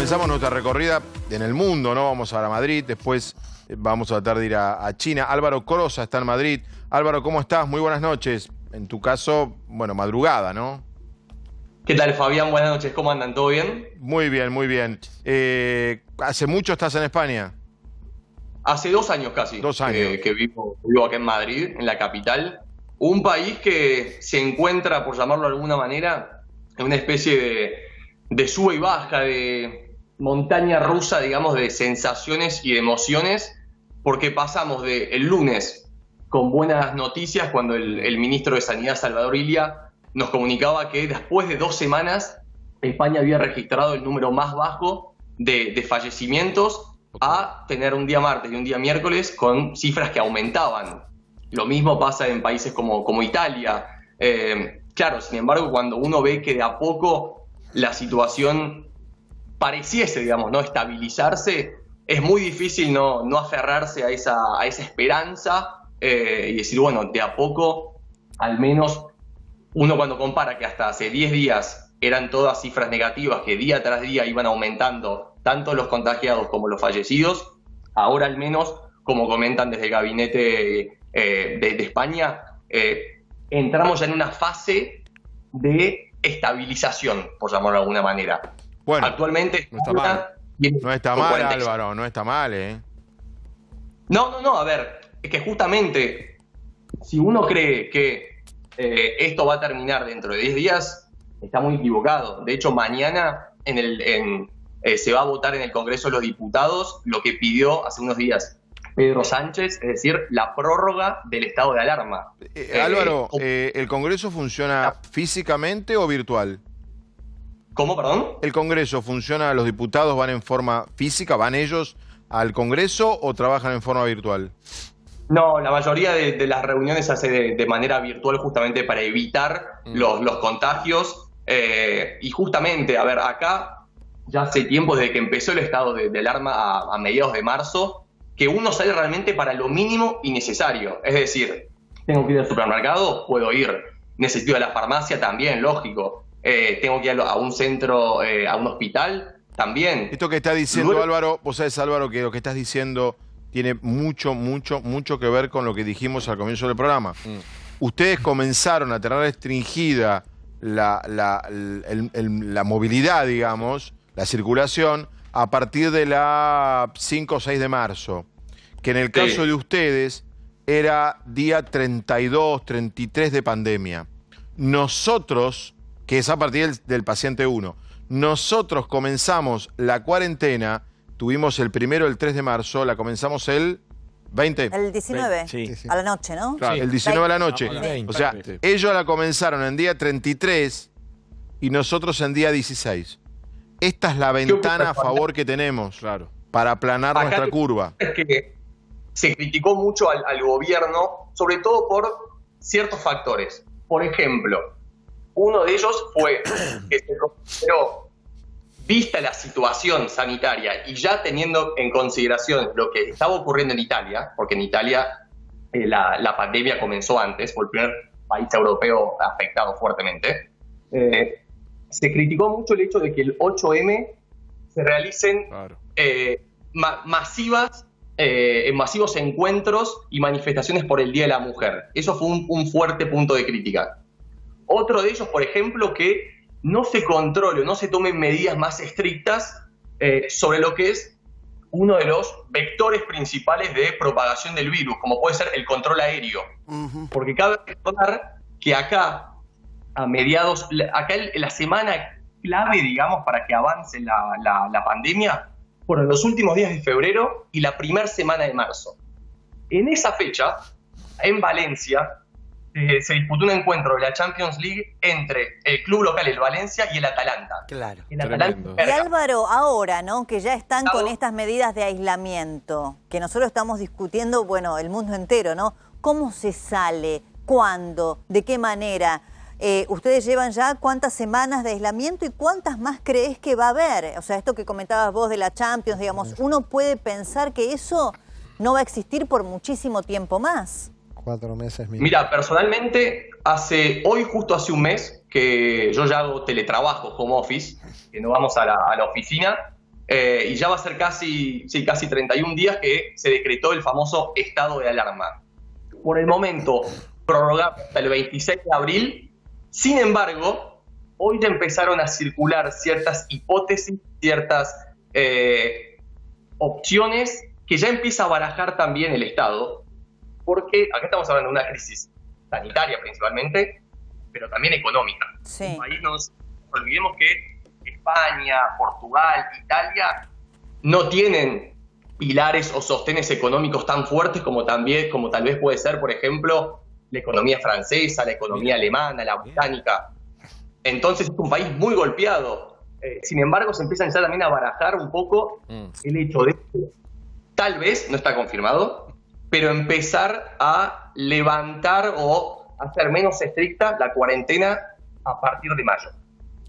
comenzamos nuestra recorrida en el mundo, ¿no? Vamos a Madrid, después vamos a tratar de ir a China. Álvaro Crosa está en Madrid. Álvaro, ¿cómo estás? Muy buenas noches. En tu caso, bueno, madrugada, ¿no? ¿Qué tal, Fabián? Buenas noches, ¿cómo andan? ¿Todo bien? Muy bien, muy bien. ¿Hace mucho estás en España? Hace 2 años casi. 2 años. Que vivo acá en Madrid, en la capital. Un país que se encuentra, por llamarlo de alguna manera, en una especie de sube y baja, de montaña rusa, digamos, de sensaciones y de emociones, porque pasamos el lunes con buenas noticias cuando el ministro de Sanidad, Salvador Illa, nos comunicaba que después de 2 semanas España había registrado el número más bajo de fallecimientos, a tener un día martes y un día miércoles con cifras que aumentaban. Lo mismo pasa en países como Italia. Claro, sin embargo, cuando uno ve que de a poco la situación pareciese, digamos, no estabilizarse, es muy difícil no aferrarse a esa esperanza y decir, bueno, de a poco, al menos uno cuando compara que hasta hace 10 días eran todas cifras negativas que día tras día iban aumentando tanto los contagiados como los fallecidos, ahora al menos, como comentan desde el gabinete de España, entramos ya en una fase de estabilización, por llamarlo de alguna manera. Bueno, actualmente no está mal. No está mal, Álvaro, no está mal, ¿eh? No, a ver, es que justamente, si uno cree que esto va a terminar dentro de 10 días, está muy equivocado. De hecho, mañana se va a votar en el Congreso de los Diputados lo que pidió hace unos días Pedro Sánchez, es decir, la prórroga del estado de alarma. Álvaro, ¿el Congreso funciona físicamente o virtual? ¿Cómo, perdón? ¿El Congreso funciona, los diputados van en forma física, van ellos al Congreso o trabajan en forma virtual? No, la mayoría de las reuniones se hace de manera virtual justamente para evitar los contagios. Y justamente, a ver, acá ya hace tiempo, desde que empezó el estado de alarma a mediados de marzo, que uno sale realmente para lo mínimo y necesario. Es decir, tengo que ir al supermercado, puedo ir. Necesito ir a la farmacia, también, lógico. Tengo que ir a un centro, a un hospital, también. Esto que está diciendo Álvaro, vos sabés, Álvaro, que lo que estás diciendo tiene mucho que ver con lo que dijimos al comienzo del programa. Ustedes comenzaron a tener restringida la movilidad, digamos, la circulación, a partir de la 5 o 6 de marzo, que en el caso de ustedes era día 32, 33 de pandemia. Nosotros, que es a partir del paciente 1, nosotros comenzamos la cuarentena, tuvimos el 1, el 3 de marzo, la comenzamos el 20. El 19, sí. A la noche, ¿no? Claro, el 19 a la noche. O sea, ellos la comenzaron en día 33 y nosotros en día 16. Esta es la ventana a favor que tenemos para aplanar nuestra curva. Es que se criticó mucho al gobierno, sobre todo por ciertos factores. Por ejemplo, uno de ellos fue que se consideró, vista la situación sanitaria y ya teniendo en consideración lo que estaba ocurriendo en Italia, porque en Italia la pandemia comenzó antes, fue el primer país europeo afectado fuertemente, se criticó mucho el hecho de que el 8M se realicen masivos encuentros y manifestaciones por el Día de la Mujer. Eso fue un fuerte punto de crítica. Otro de ellos, por ejemplo, que no se controle, no se tomen medidas más estrictas sobre lo que es uno de los vectores principales de propagación del virus, como puede ser el control aéreo. Porque cabe recordar que acá, la semana clave, digamos, para que avance la pandemia, fueron los últimos días de febrero y la primera semana de marzo. En esa fecha, en Valencia, se disputó un encuentro de la Champions League entre el club local, el Valencia, y el Atalanta. Claro. El Atalanta. Y Álvaro, ahora, ¿no? Que ya están con estas medidas de aislamiento, que nosotros estamos discutiendo, bueno, el mundo entero, ¿no? ¿Cómo se sale? ¿Cuándo? ¿De qué manera? Ustedes llevan ya cuántas semanas de aislamiento y cuántas más crees que va a haber. O sea, esto que comentabas vos de la Champions, digamos, uno puede pensar que eso no va a existir por muchísimo tiempo más. 4 meses mínimo. Mira, personalmente, justo hace un mes, que yo ya hago teletrabajo, home office, que no vamos a la oficina, y ya va a ser casi 31 días que se decretó el famoso estado de alarma. Por el momento, prorrogado hasta el 26 de abril. Sin embargo, hoy ya empezaron a circular ciertas hipótesis, ciertas opciones que ya empieza a barajar también el Estado, porque acá estamos hablando de una crisis sanitaria principalmente, pero también económica. Sí. Un país, no nos olvidemos que España, Portugal, Italia no tienen pilares o sostenes económicos tan fuertes como tal vez puede ser, por ejemplo, la economía francesa, la economía alemana, la británica. Entonces es un país muy golpeado. Sin embargo, se empiezan ya también a barajar un poco el hecho de que tal vez, no está confirmado, pero empezar a levantar o hacer menos estricta la cuarentena a partir de mayo.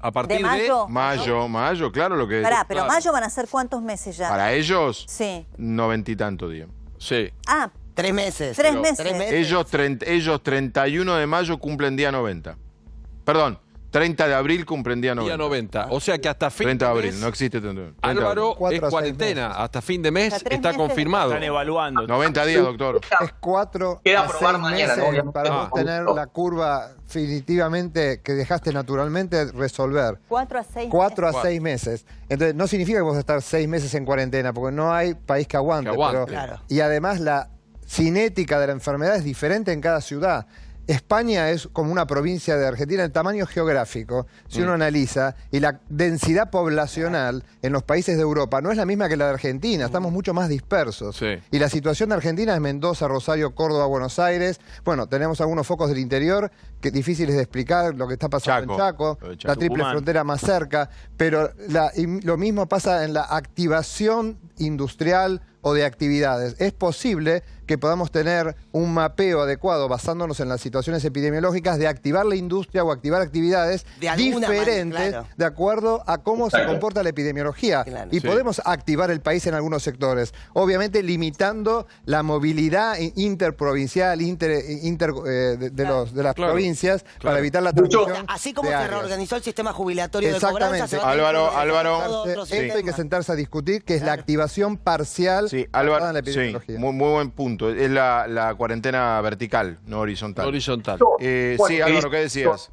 A partir ¿De mayo? Mayo, claro lo que... Pará, pero claro. mayo van a ser ¿cuántos meses ya? Para ellos, Sí. 90 y tanto días. Sí. Ah, 3 meses. 3 Pero- meses. 3 meses. Ellos 31 de mayo cumplen día 90. Perdón, 30 de abril cumplen día 90. Día 90. O sea que hasta fin 30 de de abril, mes, no existe 30 de Álvaro, 4 a es 6 cuarentena. meses. Hasta fin de mes Hasta 3 está meses. confirmado. Están evaluando. 90 días, doctor. Es 4 Queda a probar 6 mañana, meses ¿no? Obviamente. para vos tener la curva definitivamente que dejaste naturalmente resolver. 4 a 6 4 a meses. 6 meses. Entonces, no significa que vos vas a estar 6 meses en cuarentena, porque no hay país que aguante. Que aguante. pero- Claro. Y además la cinética de la enfermedad es diferente en cada ciudad. España es como una provincia de Argentina en tamaño geográfico, si uno analiza, y la densidad poblacional en los países de Europa no es la misma que la de Argentina, estamos mucho más dispersos. Sí. Y la situación de Argentina es Mendoza, Rosario, Córdoba, Buenos Aires. Bueno, tenemos algunos focos del interior que difíciles de explicar lo que está pasando en Chaco, Lo de la Chaco. triple Tucumán. frontera más cerca, pero lo mismo pasa en la activación industrial o de actividades. Es posible que podamos tener un mapeo adecuado basándonos en las situaciones epidemiológicas de activar la industria o activar actividades De alguna diferentes manera, claro. de acuerdo a cómo se comporta la epidemiología. Claro. Y Sí. podemos activar el país en algunos sectores, obviamente limitando la movilidad interprovincial, de las Claro. provincias para evitar la Mucho. transmisión. Así como de se áreas. reorganizó el sistema jubilatorio de Exactamente. cobranza, se va a tener que Álvaro, reorganizar Álvaro. todo otro Esto hay que sistema. sentarse a discutir, que es la activación parcial Sí, basada Álvaro, en la sí, epidemiología. muy buen punto. Es la cuarentena vertical, no horizontal. Horizontal. Bueno, Sí, Álvaro, ¿qué decías?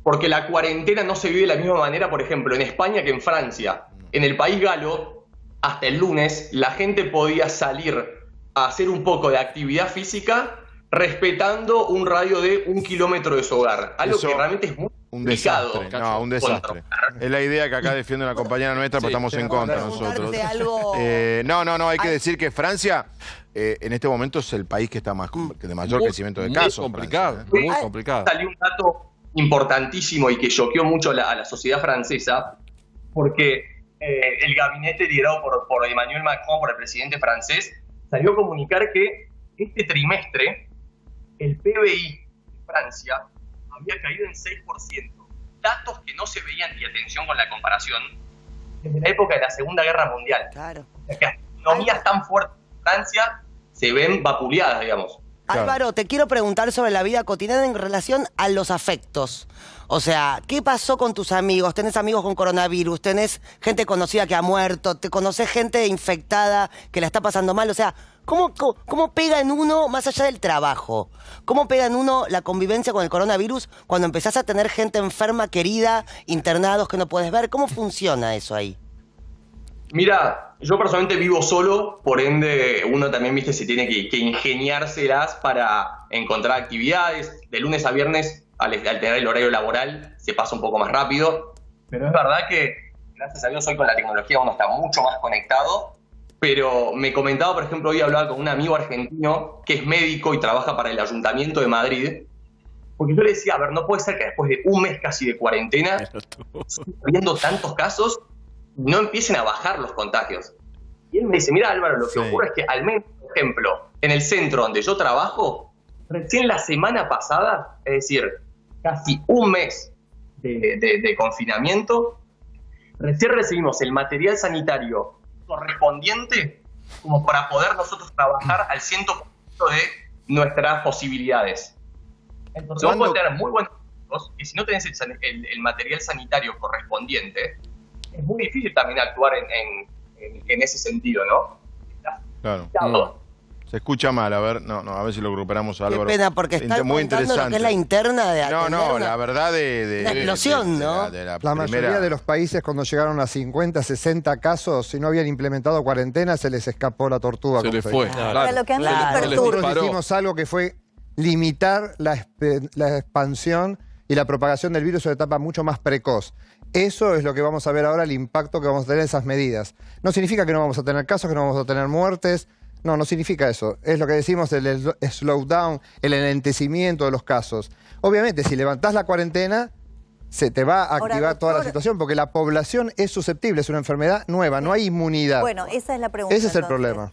Porque la cuarentena no se vive de la misma manera, por ejemplo, en España que en Francia. En el país galo, hasta el lunes, la gente podía salir a hacer un poco de actividad física respetando un radio de 1 kilómetro de su hogar. Algo Eso, que realmente es muy Un complicado. desastre, no, un desastre. controlar. Es la idea que acá defiende una compañera nuestra, pero Sí. estamos en contra Preguntarte nosotros. algo- No, hay que Ay. decir que Francia en este momento es el país que está más que de mayor Muy- crecimiento de muy casos. complicado, Francia, ¿eh? muy Ay. complicado. Salió un dato importantísimo y que choqueó mucho a la sociedad francesa, porque el gabinete liderado por Emmanuel Macron, por el presidente francés, salió a comunicar que este trimestre el PBI de Francia había caído en 6%. Datos que no se veían, y atención con la comparación, desde la época de la Segunda Guerra Mundial. Claro. O sea, que economías tan fuertes en Francia se ven vapuleadas, digamos. Claro. Álvaro, te quiero preguntar sobre la vida cotidiana en relación a los afectos. O sea, ¿qué pasó con tus amigos? ¿Tenés amigos con coronavirus? ¿Tenés gente conocida que ha muerto? ¿Te conocés gente infectada que la está pasando mal? O sea, ¿cómo pega en uno, más allá del trabajo? ¿Cómo pega en uno la convivencia con el coronavirus cuando empezás a tener gente enferma, querida, internados que no puedes ver? ¿Cómo funciona eso ahí? Mira, yo personalmente vivo solo, por ende uno también, viste, se tiene que ingeniárselas para encontrar actividades. De lunes a viernes, al tener el horario laboral, se pasa un poco más rápido. Pero es verdad que, gracias a Dios, hoy con la tecnología uno está mucho más conectado. Pero me comentaba, por ejemplo, hoy hablaba con un amigo argentino que es médico y trabaja para el Ayuntamiento de Madrid. Porque yo le decía, a ver, no puede ser que después de un mes casi de cuarentena, viendo tantos casos, no empiecen a bajar los contagios. Y él me dice, mira Álvaro, lo que Sí. ocurre es que al menos, por ejemplo, en el centro donde yo trabajo, recién la semana pasada, es decir, casi un mes de confinamiento, recién recibimos el material sanitario correspondiente como para poder nosotros trabajar al 100% de nuestras posibilidades. Entonces vos ¿Cuándo? podés tener muy buenos médicos, y si no tenés el material sanitario correspondiente, es muy difícil también actuar en ese sentido, ¿no? Claro. Claro. Se escucha mal, a ver, a ver si lo recuperamos a Qué Álvaro. pena, porque está muy contando lo interesante. que es la interna de No, atender una- la verdad de una explosión, ¿no? de la La mayoría primera- de los países cuando llegaron a 50, 60 casos, si no habían implementado cuarentena, se les escapó la tortuga. Se como le se fue. dice. Ahora, lo que a mí Claro. me Se les perturba. Nosotros disparó. hicimos algo que fue limitar la expansión y la propagación del virus en una etapa mucho más precoz. Eso es lo que vamos a ver ahora, el impacto que vamos a tener en esas medidas. No significa que no vamos a tener casos, que no vamos a tener muertes. No significa eso. Es lo que decimos, el slowdown, el enlentecimiento de los casos. Obviamente, si levantás la cuarentena, se te va a Ahora, activar toda la doctor- situación, porque la población es susceptible, es una enfermedad nueva, no hay inmunidad. Bueno, esa es la pregunta. Ese es el entonces. problema.